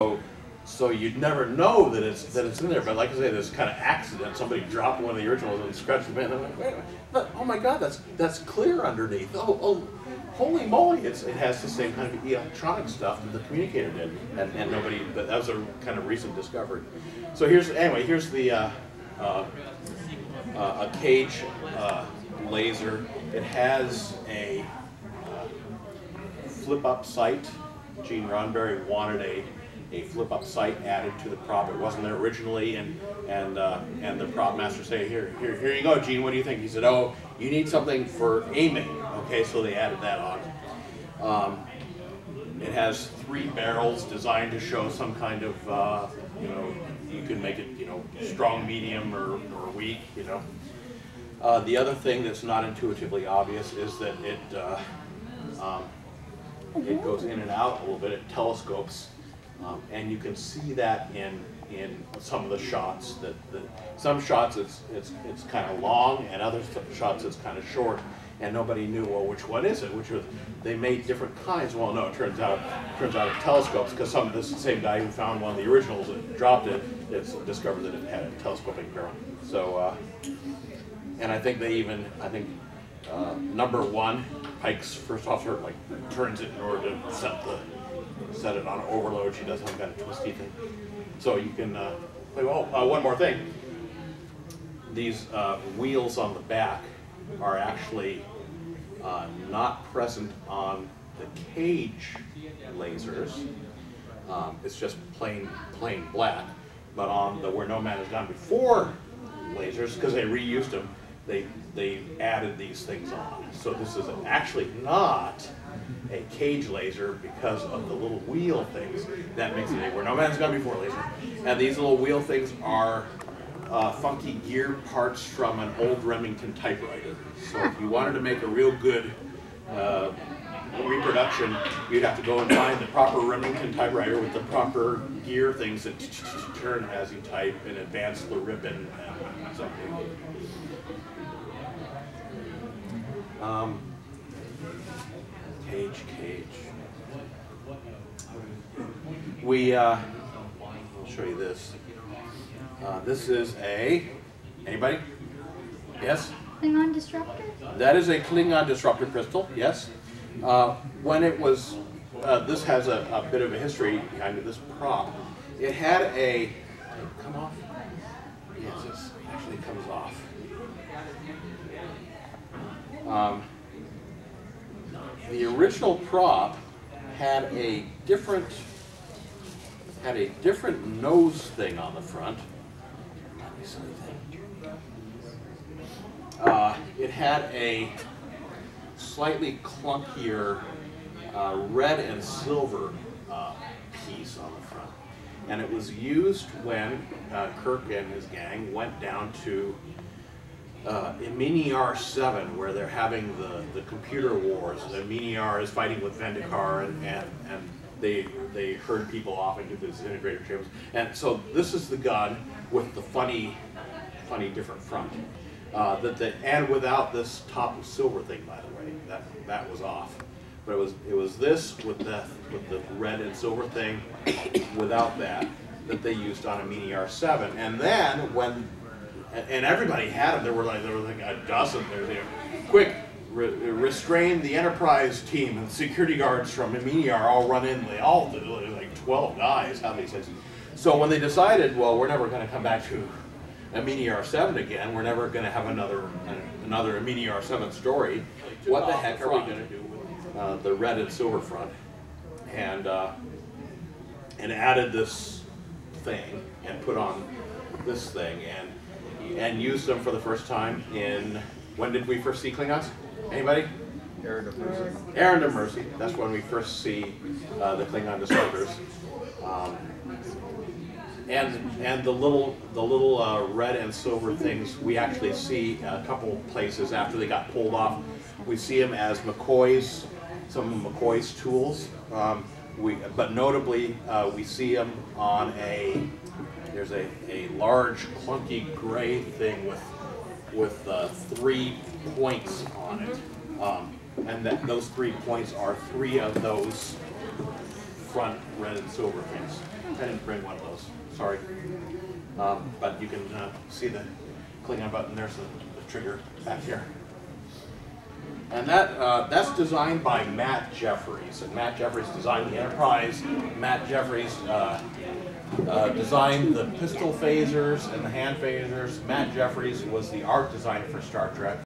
So you'd never know that it's in there. But like I say, this kind of accident. Somebody dropped one of the originals and scratched the band. And I'm like, wait a minute, but, oh my God, that's clear underneath. Oh, holy moly! It has the same kind of electronic stuff that the communicator did, and nobody. That was a kind of recent discovery. So here's the a cage laser. It has a flip-up sight. Gene Roddenberry wanted a flip-up sight added to the prop. It wasn't there originally, and the prop master said, here you go, Gene. What do you think? He said, oh, you need something for aiming. Okay, so they added that on. It has 3 barrels designed to show some kind of you can make it strong, medium, or weak. The other thing that's not intuitively obvious is that it goes in and out a little bit. It telescopes, and you can see that in some of the shots. That some shots it's kind of long, and other shots it's kind of short. And nobody knew, well, which one is it? They made different kinds. Well, no, it turns out it telescopes, because this same guy who found one of the originals and dropped it, it's discovered that it had a telescoping barrel. So, and I think number 1, Pike's first officer, turns it in order to set it on overload. She does some kind of twisty thing. So you can one more thing. These wheels on the back are actually not present on the cage lasers. It's just plain black. But on the Where No Man Has Gone Before lasers, because they reused them, they added these things on. So this is actually not a cage laser because of the little wheel things. That makes it a Where No Man's Gone Before laser. And these little wheel things are funky gear parts from an old Remington typewriter. So if you wanted to make a real good reproduction, you'd have to go and find the proper Remington typewriter with the proper gear things that turn as you type and advance the ribbon and something. Cage. I'll show you this. This is anybody? Yes? Klingon disruptor? That is a Klingon disruptor crystal, yes. When it was, this has a bit of a history behind this prop. It had come off? Yes, this actually comes off. The original prop had a different nose thing on the front. It had a slightly clunkier red and silver piece on the front, and it was used when Kirk and his gang went down to Mini R7, where they're having the computer wars. The Mini R is fighting with Vendikar, and they herd people off into these integrator chambers. And so this is the gun with the funny different front. And without this top silver thing, by the way, that was off. But it was this with the red and silver thing, without that they used on a Mini R7. And then and everybody had them. There were like a dozen. They're quick. Restrain the Enterprise team, and security guards from Mini-R all run in. They all did, like 12 guys. How many says? So when they decided, well, we're never going to come back to a Mini-R7 again. We're never going to have another Mini-R7 story. What the heck are we going to do with the red and silver front? And added this thing and put on this thing and used them for the first time in, when did we first see Klingons? Anybody? Errand of Mercy. Errand of Mercy. That's when we first see the Klingon disruptors. And the little red and silver things we actually see a couple places after they got pulled off. We see them as some of McCoy's tools. But notably, we see them on there's a large clunky gray thing with 3 points on it, and those 3 points are 3 of those front red and silver things. I didn't bring one of those. Sorry. But you can see the Klingon button. There's the trigger back here. And that's designed by Matt Jeffries. And Matt Jeffries designed the Enterprise. Matt Jeffries designed the pistol phasers and the hand phasers. Matt Jeffries was the art designer for Star Trek.